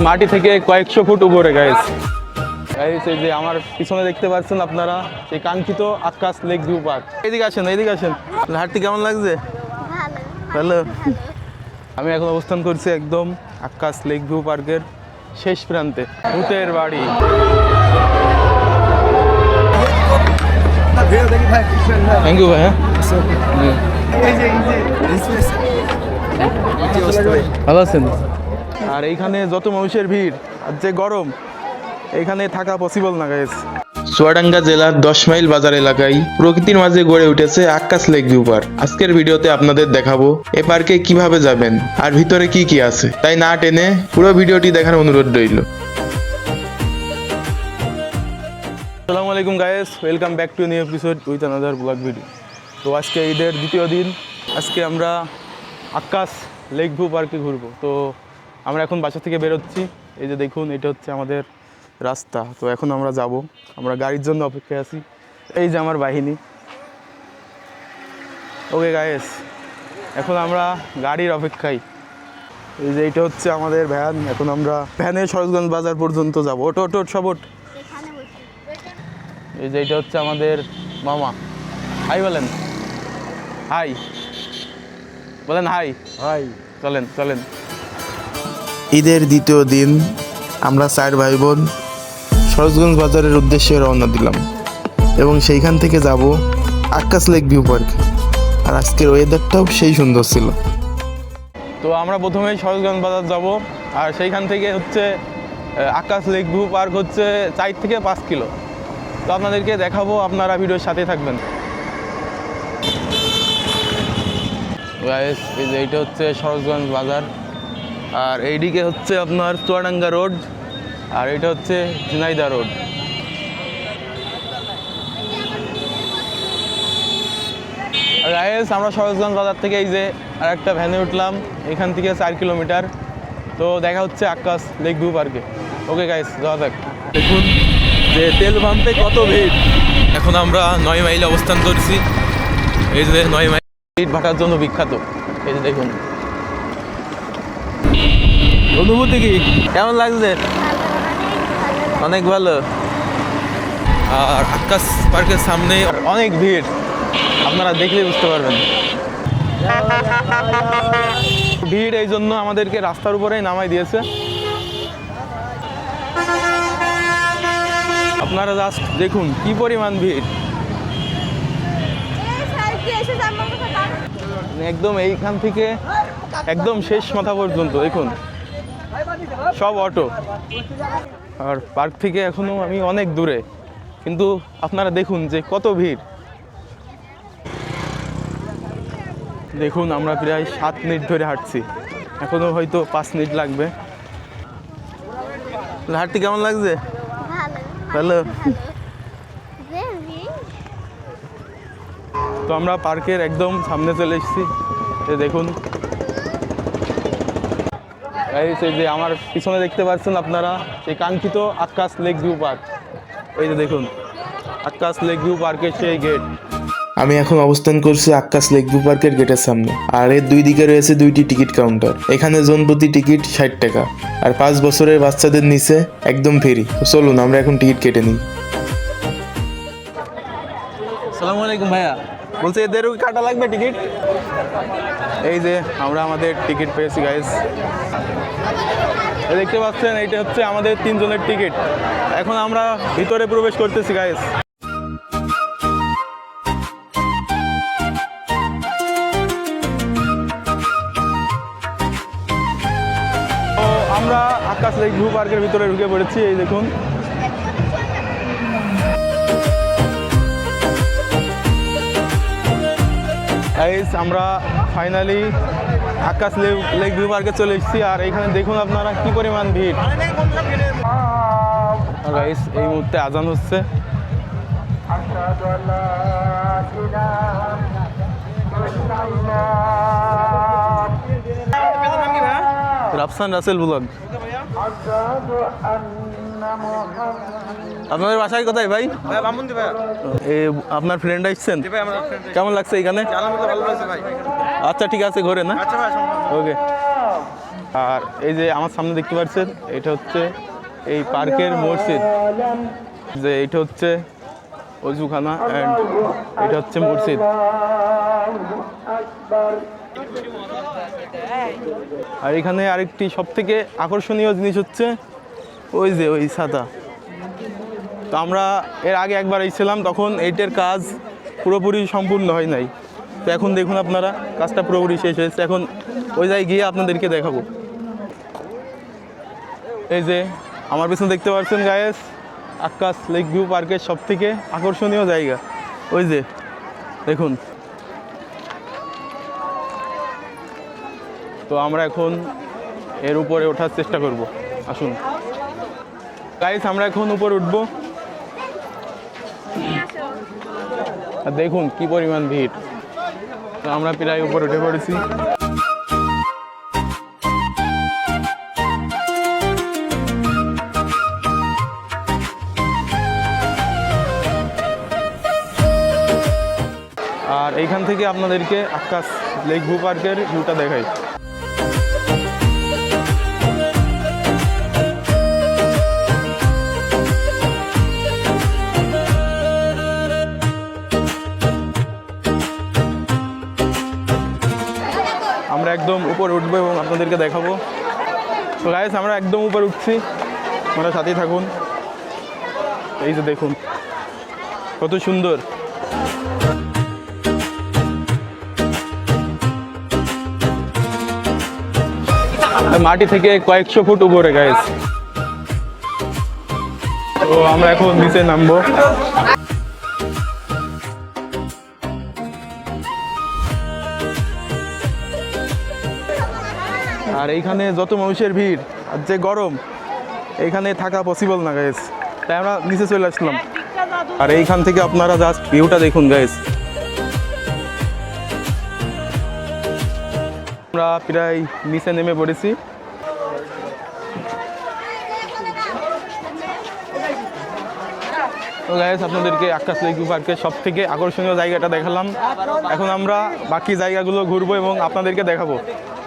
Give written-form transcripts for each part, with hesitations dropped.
মাটি থেকে কয়েকশো ফুট উপরে গাইস। গাইস এই যে আমার পিছনে দেখতে পাচ্ছেন আপনারা সেই কাঙ্ক্ষিত আকাশ লেক ভিউ পার্ক। এইদিকে আসেন, এইদিকে আসেন। হাঁটতে কেমন লাগছে? ভালো। আমি এখন অবস্থান করছি একদম আকাশ লেক ভিউ পার্কের শেষ প্রান্তে, ভূতের বাড়ি। থ্যাংক ইউ ভাই। ভালো আছেন? আর এইখানে যত মানুষের ভিড় আর যে গরম, এইখানে থাকা পসিবল না গাইস। চুয়াডাঙ্গা জেলার 10 মাইল বাজার এলাকায় প্রকৃতির মাঝে গড়ে উঠেছে আকাশ লেক ভিউ পার্ক। আজকের ভিডিওতে আপনাদের দেখাবো এ পার্কে কিভাবে যাবেন আর ভিতরে কি কি আছে, তাই না টেনে পুরো ভিডিওটি দেখার অনুরোধ রইল। আসসালামু আলাইকুম guys, welcome back to new episode with another blog video. তো আজকে ঈদের দ্বিতীয় দিন, আজকে আমরা আকাশ লেক ভিউ পার্কে ঘুরবো। তো আমরা এখন বাসা থেকে বেরোচ্ছি। এই যে দেখুন, এটা হচ্ছে আমাদের রাস্তা। তো এখন আমরা যাব, আমরা গাড়ির জন্য অপেক্ষায় আছি। এই যে আমার বাহিনী। ওকে গাইস, এখন আমরা গাড়ির অপেক্ষায়। এই যে এটা হচ্ছে আমাদের ভ্যান। এখন আমরা ভ্যানে সরোজগঞ্জ বাজার পর্যন্ত যাবো। ওট ওট ওট সব ওট। এই যে এটা হচ্ছে আমাদের মামা। হাই বলেন, হাই বলেন, হাই হাই। চলেন চলেন। ঈদের দ্বিতীয় দিন আমরা 4 ভাই বোন সরোজগঞ্জ বাজারের উদ্দেশ্যে রওনা দিলাম এবং সেইখান থেকে যাব আকাশ লেক ভিউ পার্ক। আর আজকের ওয়েদারটাও সেই সুন্দর ছিল। তো আমরা প্রথমেই সরোজগঞ্জ বাজার যাব, আর সেইখান থেকে হচ্ছে আকাশ লেক ভিউ পার্ক হচ্ছে 4 থেকে 5 কিলো। তো আপনাদেরকে দেখাবো, আপনারা ভিডিওর সাথে থাকবেন। গাইস এই যে এইটা হচ্ছে সরোজগঞ্জ বাজার, আর এইদিকে হচ্ছে আপনার চুয়াডাঙ্গা রোড, আর এটা হচ্ছে ঝিনাইদহ রোড। আর গাইস আমরা সরোজগঞ্জ বাজার থেকে এই যে আর একটা ভ্যানে উঠলাম, এখান থেকে 4 কিলোমিটার। তো দেখা হচ্ছে আকাশ লেক ভিউ পার্কে। ওকে গাইস, যাওয়া যাক। দেখুন যে তেল পাম্পে কত ভিড়। এখন আমরা 9 মাইলে অবস্থান করছি। এই যে 9 মাইল ইট ভাটার জন্য বিখ্যাত। এই যে দেখুন, অনুভূতি কি কেমন লাগছে? অনেক ভালো। আর আকাশ পার্কের সামনে অনেক ভিড়, আপনারা দেখলে বুঝতে পারবেন। ভিড় এই জন্য আমাদেরকে রাস্তার উপরেই নামাই দিয়েছে। আপনারা জাস্ট দেখুন কি পরিমাণ ভিড়। একদম এইখান থেকে একদম শেষ মাথা পর্যন্ত দেখুন সব অটো। আর পার্ক থেকে এখনো আমি অনেক দূরে, কিন্তু আপনারা দেখুন যে কত ভিড়। দেখুন আমরা প্রায় 7 মিনিট ধরে হাঁটছি, এখনো হয়তো 5 মিনিট লাগবে। হাঁটতে কেমন লাগছে? ভালো। তো আমরা পার্কের একদম সামনে চলে এসেছি। দেখুন এই যে আমার পিছনে দেখতে পাচ্ছেন আপনারা সেই কাঙ্ক্ষিত আকাশ লেক ভিউ পার্ক। এই যে দেখুন আকাশ লেক ভিউ পার্কের সেই গেট। আমি এখন অবস্থান করছি আকাশ লেক ভিউ পার্কের গেটের সামনে, আর এর দুই দিকে রয়েছে 2টি টিকিট কাউন্টার। এখানে জন প্রতি টিকিট 60 টাকা, আর 5 বছরের বাচ্চাদের নিচে একদম ফ্রি। চলুন আমরা এখন টিকিট কেটে নিই। আসসালামু আলাইকুম ভাইয়া, বলছি এদেরও কাটা লাগবে টিকিট? এই যে আমরা আমাদের টিকিট পেয়েছি গাইস, দেখতে পাচ্ছেন এইটা হচ্ছে আমাদের 3 জনের টিকিট। এখন আমরা ভিতরে প্রবেশ করতেছি গাইস। তো আমরা আকাশ লেক ভিউ পার্কের ভিতরে ঢুকে পড়েছি। এই দেখুন গাইস, আমরা ফাইনালি আকাশ লেক ভিউ পার্কে চলে এসেছি। আর এখানে দেখুন আপনারা কি পরিমাণ ভিড়। গাইস এই মুহূর্তে আজান হচ্ছে। রাফসান রাসেল ব্লগ। আপনাদের বাসায় কোথায় ভাই? আপনার ফ্রেন্ড আসছেন? কেমন লাগছে এখানে? আচ্ছা ঠিক আছে, ঘোরে না? ওকে। আর এই যে আমার সামনে দেখতে পাচ্ছেন এটা হচ্ছে এই পার্কের মসজিদ, যে এটা হচ্ছে অজুখানা অ্যান্ড এটা হচ্ছে মসজিদ। আর এখানে আরেকটি সবথেকে আকর্ষণীয় জিনিস হচ্ছে ওই যে ওই ছাতা। তো আমরা এর আগে একবার এসেছিলাম, তখন এইটার কাজ পুরোপুরি সম্পূর্ণ হয় নাই। তো এখন দেখুন আপনারা কাজটা পুরোপুরি শেষ হয়েছে। এখন ওই জায়গায় গিয়ে আপনাদেরকে দেখাবো। এই যে আমার পেছনে দেখতে পাচ্ছেন গায়েস, আকাশ লেক ভিউ পার্কের সবথেকে আকর্ষণীয় জায়গা। ওই যে দেখুন। তো আমরা এখন এর উপরে ওঠার চেষ্টা করব। আসুন গাইস, আমরা এখন উপরে উঠবো। আর দেখুন কি পরিমাণ ভিড়। তো আমরা প্রায় উপরে উঠে পড়েছি। আর এইখান থেকে আপনাদেরকে আকাশ লেক ভিউ পার্কের ভিউটা দেখাই। আমরা একদম উপরে উঠবো এবং আপনাদেরকে দেখাবো। তো গাইস, আমরা একদম উপরে উঠছি, আপনারা সাথেই থাকুন। এই যে দেখুন কত সুন্দর। মাটি থেকে কয়েকশো ফুট উপরে গাইস। তো আমরা এখন নিচে নামবো। আর এইখানে যত মানুষের ভিড় আর যে গরম, এইখানে থাকা পসিবল না গাইস, তাই আমরা নিচে চলে আসলাম। আর এইখান থেকে আপনারা জাস্ট ভিউটা দেখুন গাইস। আমরা প্রায় নিচে নেমে পড়েছি। তো গাইস, আপনাদেরকে আকাশ লেক ভিউ পার্কের সবথেকে আকর্ষণীয় জায়গাটা দেখালাম। এখন আমরা বাকি জায়গাগুলো ঘুরবো এবং আপনাদেরকে দেখাবো।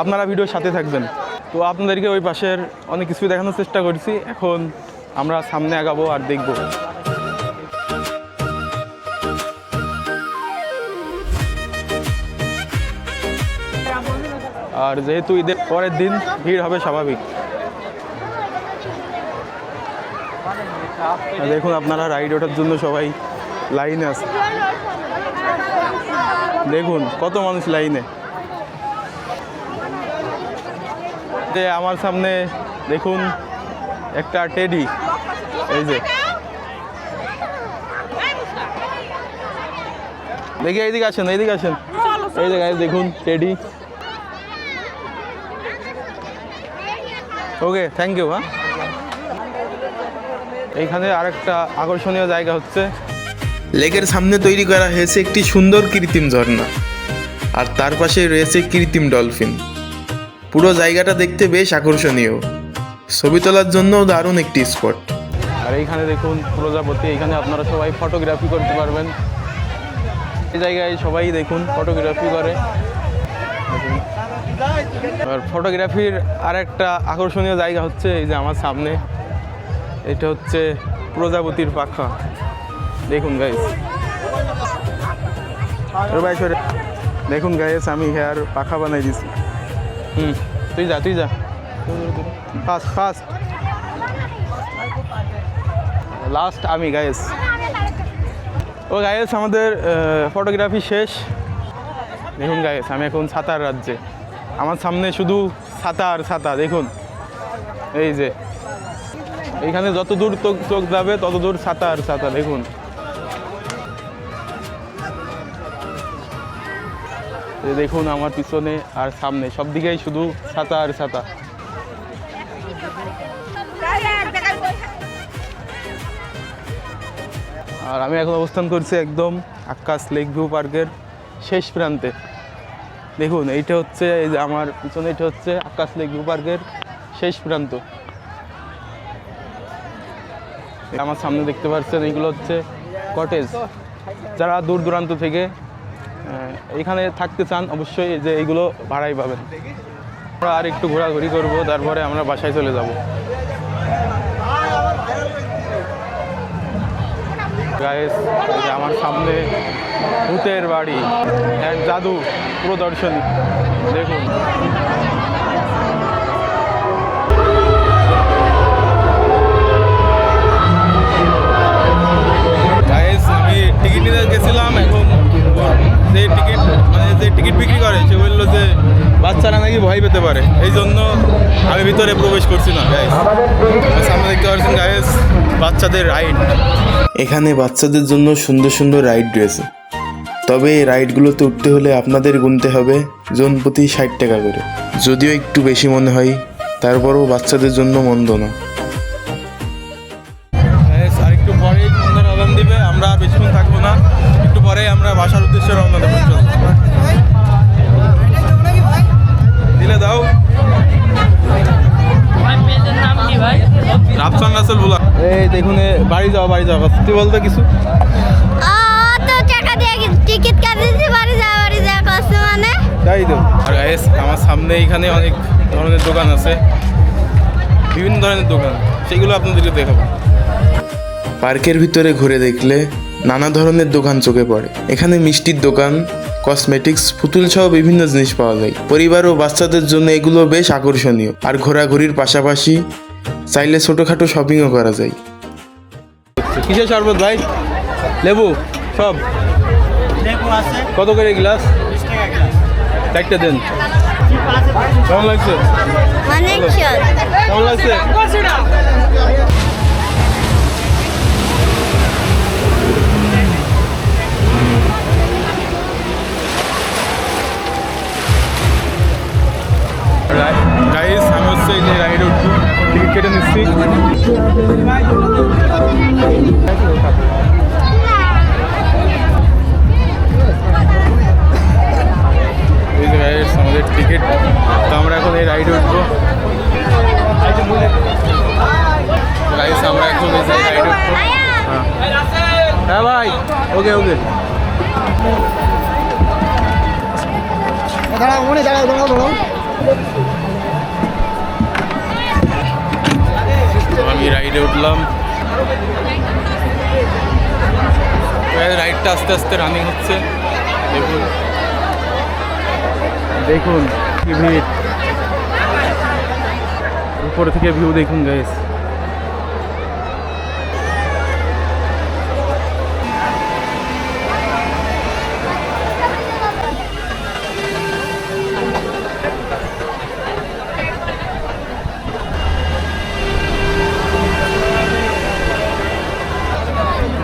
আপনারা ভিডিওর সাথে থাকবেন। তো আপনাদেরকে ওই পাশের অনেক কিছু দেখানোর চেষ্টা করছি। এখন আমরা সামনে আগাবো আর দেখব। আর যেহেতু ঈদের পরের দিন ভিড় হবে স্বাভাবিক। দেখুন আপনারা রাইড ওঠার জন্য সবাই লাইনে আছে। দেখুন কত মানুষ লাইনে। আমার সামনে দেখুন একটা টেডি। এই যে দেখি, এইদিকে আসেন, এইদিকে আসেন। এই যে গাইস দেখুন টেডি। Okay, thank you. হ্যাঁ, এইখানে আরেকটা আকর্ষণীয় জায়গা হচ্ছে লেকের সামনে তৈরি করা হয়েছে একটি সুন্দর কৃত্রিম ঝর্ণা, আর তার পাশে রয়েছে কৃত্রিম ডলফিন। পুরো জায়গাটা দেখতে বেশ আকর্ষণীয়, ছবি তোলার জন্য দারুণ একটি স্পট। আর এইখানে দেখুন প্রজাপতি। এইখানে আপনারা সবাই ফটোগ্রাফি করতে পারবেন। এই জায়গায় সবাই দেখুন ফটোগ্রাফি করে। আর ফটোগ্রাফির আরেকটা আকর্ষণীয় জায়গা হচ্ছে এই যে আমার সামনে, এটা হচ্ছে প্রজাপতির পাখা। দেখুন গাইস, দেখুন গাইস, আমি হেয়ার পাখা বানাই দিছি। তুই যা, তুই যা, ফাস্ট ফাস্ট, লাস্ট আমি গাইস। ও গাইস, আমাদের ফটোগ্রাফি শেষ। দেখুন গাইস, আমি এখন ছাতার রাজ্যে। আমার সামনে শুধু ছাতা আর ছাতা। দেখুন এই যে এইখানে যত দূর চোখ যাবে তত দূর ছাতা আর ছাতা। দেখুন দেখুন আমার পিছনে আর সামনে সব দিকেই শুধু ছাতা আর ছাতা। আর আমি এখন অবস্থান করছি একদম আকাশ লেক ভিউ পার্কের শেষ প্রান্তে। দেখুন এইটা হচ্ছে, এই যে আমার পিছনে এটা হচ্ছে আকাশ লেক ভিউ পার্কের শেষ প্রান্ত। আমার সামনে দেখতে পাচ্ছেন এইগুলো হচ্ছে কটেজ। যারা দূর দূরান্ত থেকে এখানে থাকতে চান অবশ্যই যে এইগুলো ভাড়াই পাবেন। আমরা আর একটু ঘোরাঘুরি করব, তারপরে আমরা বাসায় চলে যাব। গাইস, এই যে আমার সামনে ভূতের বাড়ি, এক জাদু প্রদর্শনী, দেখুন। গাইস, আমি টিকিট নিতে গেছিলাম, এখন যে টিকিট বিক্রি করে সে বললো যে বাচ্চারা নাকি ভয় পেতে পারে, এই জন্য আমি ভিতরে প্রবেশ করছি না। গাইস, সামনে দেখতে পাচ্ছেন গাইস, বাচ্চাদের রাইড। এখানে বাচ্চাদের জন্য সুন্দর সুন্দর রাইড রয়েছে, তবে এই রাইডগুলোতে উঠতে হলে আপনাদের গুনতে হবে জন প্রতি 60 টাকা করে। যদিও একটু বেশি মনে হয়, তারপরও বাচ্চাদের জন্য মন্দ না। আর একটু পরেই সন্ধ্যার আজান দিবে, আমরা বেশিক্ষণ থাকবো না, একটু পরেই আমরা বাসার উদ্দেশ্যে রওনা দেবো। দিলে দাও। রাফসান রাসেল বলা। এই দেখুন, বাড়ি যাও বাড়ি যাও, তুই বলতো কিছু। তো টাকা দিয়ে টিকিট কাটিয়েছি, বাড়ি যাওয়া কষ্ট মানে। তাই তো। আর গাইস, আমার সামনে এখানে অনেক ধরনের দোকান আছে, বিভিন্ন ধরনের দোকান, সেগুলো আপনাদেরকে দেখাবো। পার্কের ভিতরে ঘুরে দেখলে নানা ধরনের দোকান চোখে পড়ে। এখানে মিষ্টির দোকান, কসমেটিক্স, পুতুল সহ বিভিন্ন জিনিস পাওয়া যায়। পরিবার ও বাচ্চাদের জন্য এগুলো বেশ আকর্ষণীয়। আর ঘোরাঘুরির পাশাপাশি চাইলে ছোটোখাটো শপিংও করা যায়। কিসের শরবত ভাই? লেবু সব কত করে গ্লাস? 4টা দেন। কেমন লাগছে? অনেক কেমন লাগছে? গাইস, আমি হচ্ছে এই যে রাইডে উঠবো, টিকিট কেটে নিচ্ছি। এই যে গাইস, আমাদের টিকিট, তো আমরা এখন এই রাইডে উঠবো। গাইস, আমরা এখন এই যে রাইডে উঠবো। হ্যাঁ ভাই, ওকে ওকে। আমি রাইডে উঠলাম। রাইডটা আস্তে আস্তে রানিং হচ্ছে, দেখুন দেখুন কি ভিড়, উপর থেকে ভিউ দেখুন গাইস।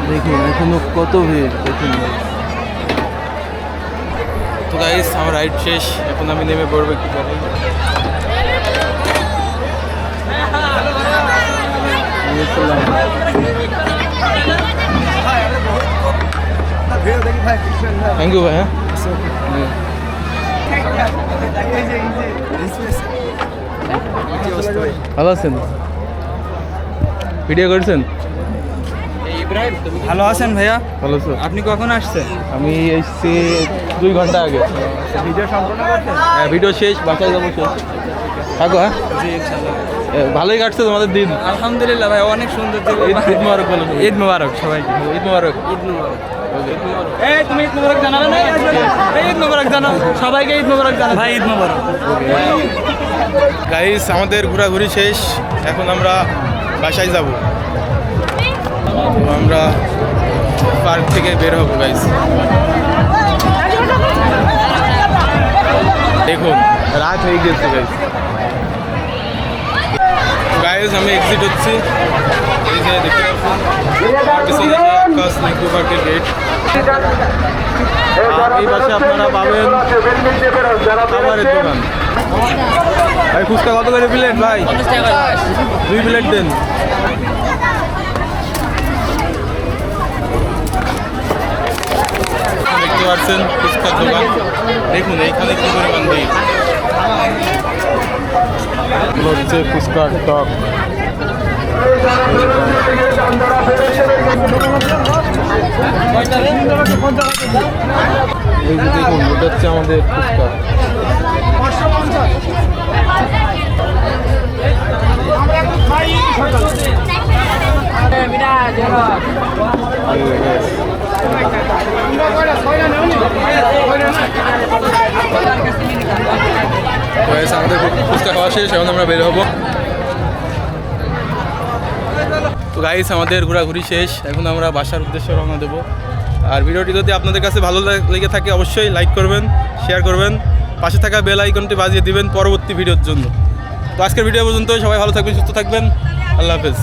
দেখুন এখনো কত ভিড়, দেখুন। তো গাইস, আমার রাইড শেষ, এখন আমি নেমে পড়বো একটু পরে। থ্যাংক ইউ ভাই। হ্যাঁ, ভালো আছেন? ভিডিও করছেন? ভালো আছেন ভাইয়া? ভালো আছো? আপনি কখন আসছেন? আমি এসেছি 2 ঘন্টা আগে। ভিডিও সম্পূর্ণ করছেন? হ্যাঁ, ভিডিও শেষ, বাসায় যাবো শেষ। থাকো। হ্যাঁ, জি ইনশাআল্লাহ। ভালোই কাটছে তোমাদের দিন? আলহামদুলিল্লাহ ভাই, অনেক সুন্দর দিন। ঈদ মুবারক বলো। ঈদ মুবারক সবাইকে। ঈদ মুবারক। ঈদ মুবারক। এই তুমি ঈদ মুবারক জানাবে না? এই ঈদ মুবারক জানাও সবাইকে, ঈদ মুবারক জানাও ভাই, ঈদ মুবারক। গাইস, আমাদের ঘোরাঘুরি শেষ, এখন আমরা বাসায় যাব। আমরা পার্ক থেকে বের হব গাইস। দেখুন রাত হয়ে গেছে গাইস। গাইস, আমি এক্সিট হচ্ছি, এই যে দেখতে পাচ্ছেন আকাশ নিকো পার্কের গেট। আর এই পাশে আপনারা পাবেন খাবারের দোকান। ভাই, ফুচকা কত করে প্লেট ভাই? 2 প্লেট দেন। দেখতে পাচ্ছেন ফুচকার দোকান, দেখুন এইখানে কি পরিমাণ ভিড়। হচ্ছে ফুচকার টক। এই যে দেখুন, এটা হচ্ছে আমাদের ফুচকা। আমাদের ফুচকা খাওয়া শেষ, এখন আমরা বের হবো। তো গাইস আমাদের ঘোরাঘুরি শেষ, এখন আমরা বাসার উদ্দেশ্যে রওনা দেবো। আর ভিডিওটি যদি আপনাদের কাছে ভালো লেগে থাকে অবশ্যই লাইক করবেন, শেয়ার করবেন, পাশে থাকা বেল আইকনটি বাজিয়ে দিবেন পরবর্তী ভিডিওর জন্য। তো আজকের ভিডিও পর্যন্ত, সবাই ভালো থাকবেন, সুস্থ থাকবেন, আল্লাহ হাফেজ।